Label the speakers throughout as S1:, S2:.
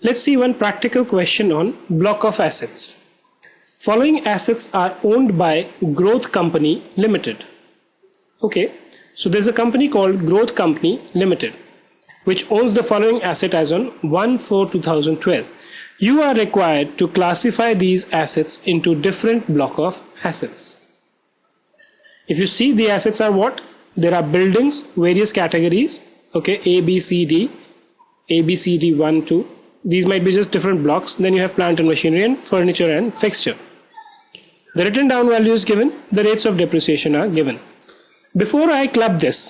S1: Let's see one practical question on block of assets. Following assets are owned by Growth Company Limited. Okay, so there's a company called Growth Company Limited which owns the following asset as on 1/4/2012. You are required to classify these assets into different block of assets. If you see, the assets are what? There are buildings, various categories, okay, A, B, C, D, 1, 2. These might be just different blocks. Then you have plant and machinery and furniture and fixture. The written down value is given, the rates of depreciation are given. Before I club this,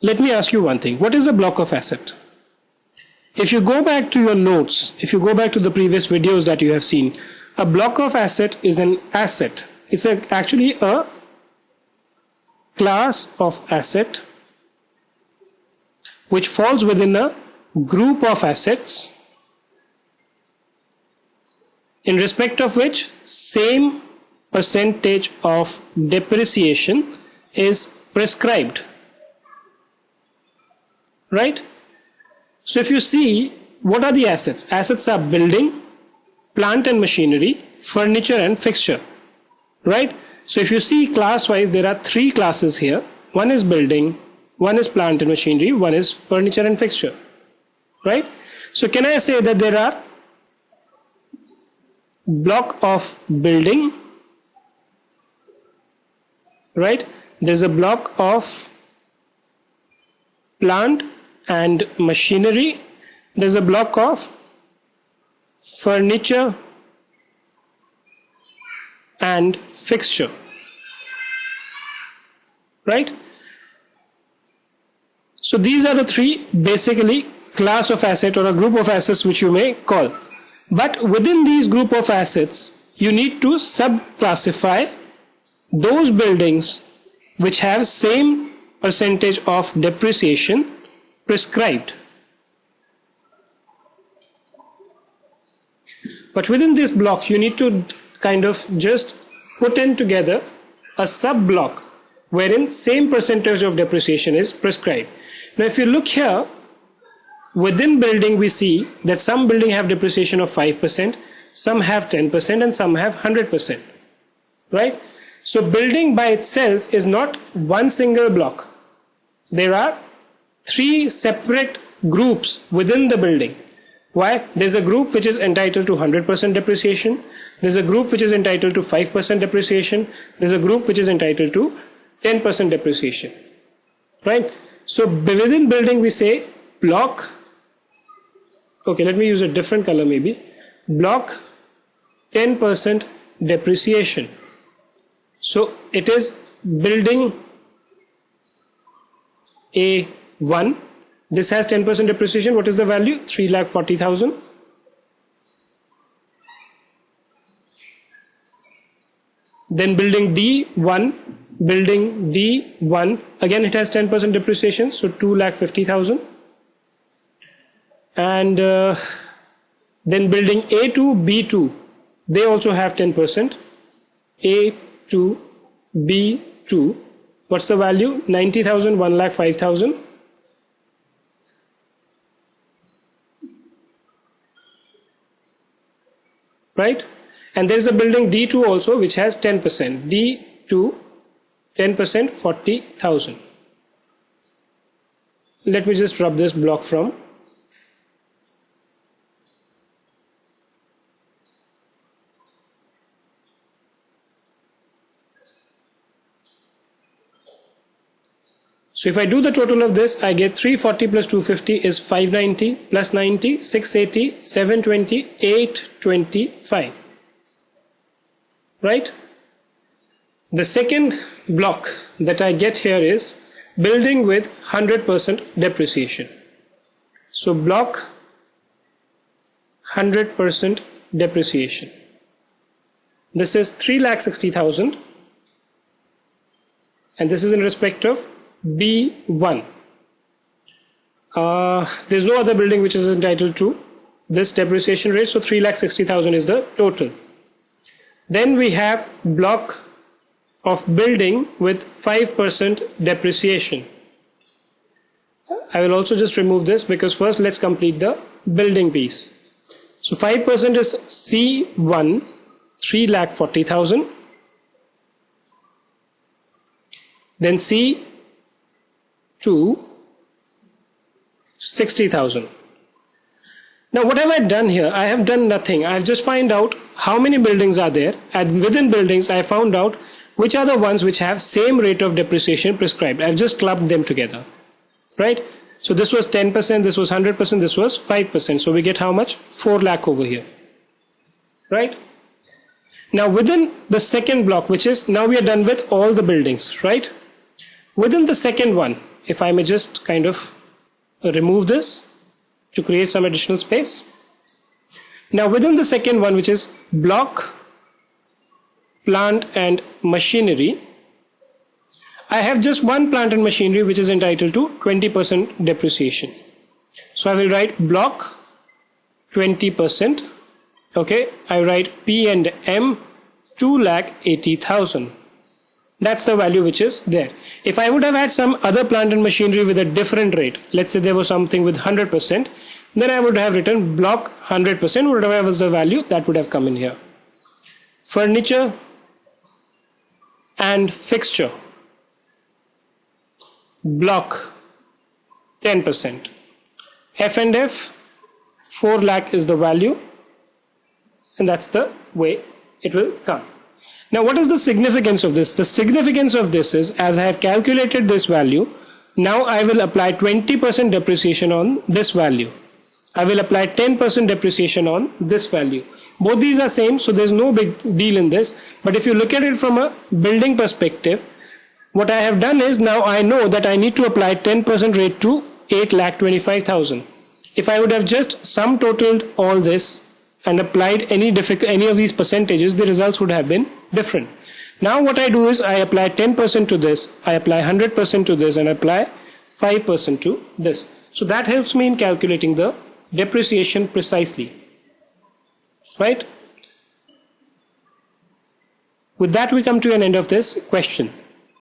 S1: let me ask you one thing. What is a block of asset? If you go back to your notes, if you go back to the previous videos that you have seen, a block of asset is an asset. It's actually a class of asset which falls within a group of assets in respect of which same percentage of depreciation is prescribed. Right? So if you see, what are the assets? Assets are building, plant and machinery, furniture and fixture. Right? So if you see class wise, there are three classes here. One is building, one is plant and machinery, one is furniture and fixture. Right? So can I say that there are block of building, right? There's a block of plant and machinery. There's a block of furniture and fixture, right? So these are the three basically class of asset or a group of assets which you may call. But within these group of assets, you need to sub-classify those buildings which have same percentage of depreciation prescribed. But within this block, you need to kind of just put in together a sub-block wherein same percentage of depreciation is prescribed. Now if you look here, within building we see that some building have depreciation of 5%, some have 10% and some have 100%. Right? So building by itself is not one single block. There are three separate groups within the building. Why? There's a group which is entitled to 100% depreciation. There's a group which is entitled to 5% depreciation. There's a group which is entitled to 10% depreciation. Right? So within building we say block. Okay, let me use a different color maybe. Block 10% depreciation. So it is building A1. This has 10% depreciation. What is the value? 3,40,000. Then building D1. Building D1. Again it has 10% depreciation. So 2,50,000. And then building A2, B2, they also have 10%. A2, B2, what's the value? 90,000, 1,05,000. Right? And there is a building D2 also which has 10%. D2, 10%, 40,000. Let me just rub this block from. So if I do the total of this, I get 340 plus 250 is 590 plus 90, 680, 720, 825. Right? The second block that I get here is building with 100% depreciation. So block 100% depreciation. This is 3,60,000 and this is in respect of B1. There's no other building which is entitled to this depreciation rate, so 3,60,000 is the total. Then we have block of building with 5% depreciation. I will also just remove this because first let's complete the building piece. So 5% is C1, 3,40,000. Then C2, 60,000. Now what have I done here? I have done nothing. I have just found out how many buildings are there, and within buildings I found out which are the ones which have same rate of depreciation prescribed. I've just clubbed them together, right? So this was 10%, this was 100%, this was 5%. So we get how much? 4 lakh over here, right? Now within the second block, which is, now we are done with all the buildings, right? Within the second one, if I may just kind of remove this to create some additional space. Now within the second one, which is block, plant and machinery, I have just one plant and machinery which is entitled to 20% depreciation. So I will write block 20%. Okay, I write P and M 2,80,000. That's the value which is there. If I would have had some other plant and machinery with a different rate, let's say there was something with 100%, then I would have written block 100%, whatever was the value, that would have come in here. Furniture and fixture, block 10%. F&F, 4 lakh is the value, and that's the way it will come. Now what is the significance of this? The significance of this is, as I have calculated this value, now I will apply 20% depreciation on this value. I will apply 10% depreciation on this value. Both these are same, so there's no big deal in this. But if you look at it from a building perspective, what I have done is, now I know that I need to apply 10% rate to 8,25,000. If I would have just sum totaled all this and applied any of these percentages, the results would have been different. Now what I do is, I apply 10% to this, I apply 100% to this, and apply 5% to this. So that helps me in calculating the depreciation precisely, right? With that we come to an end of this question.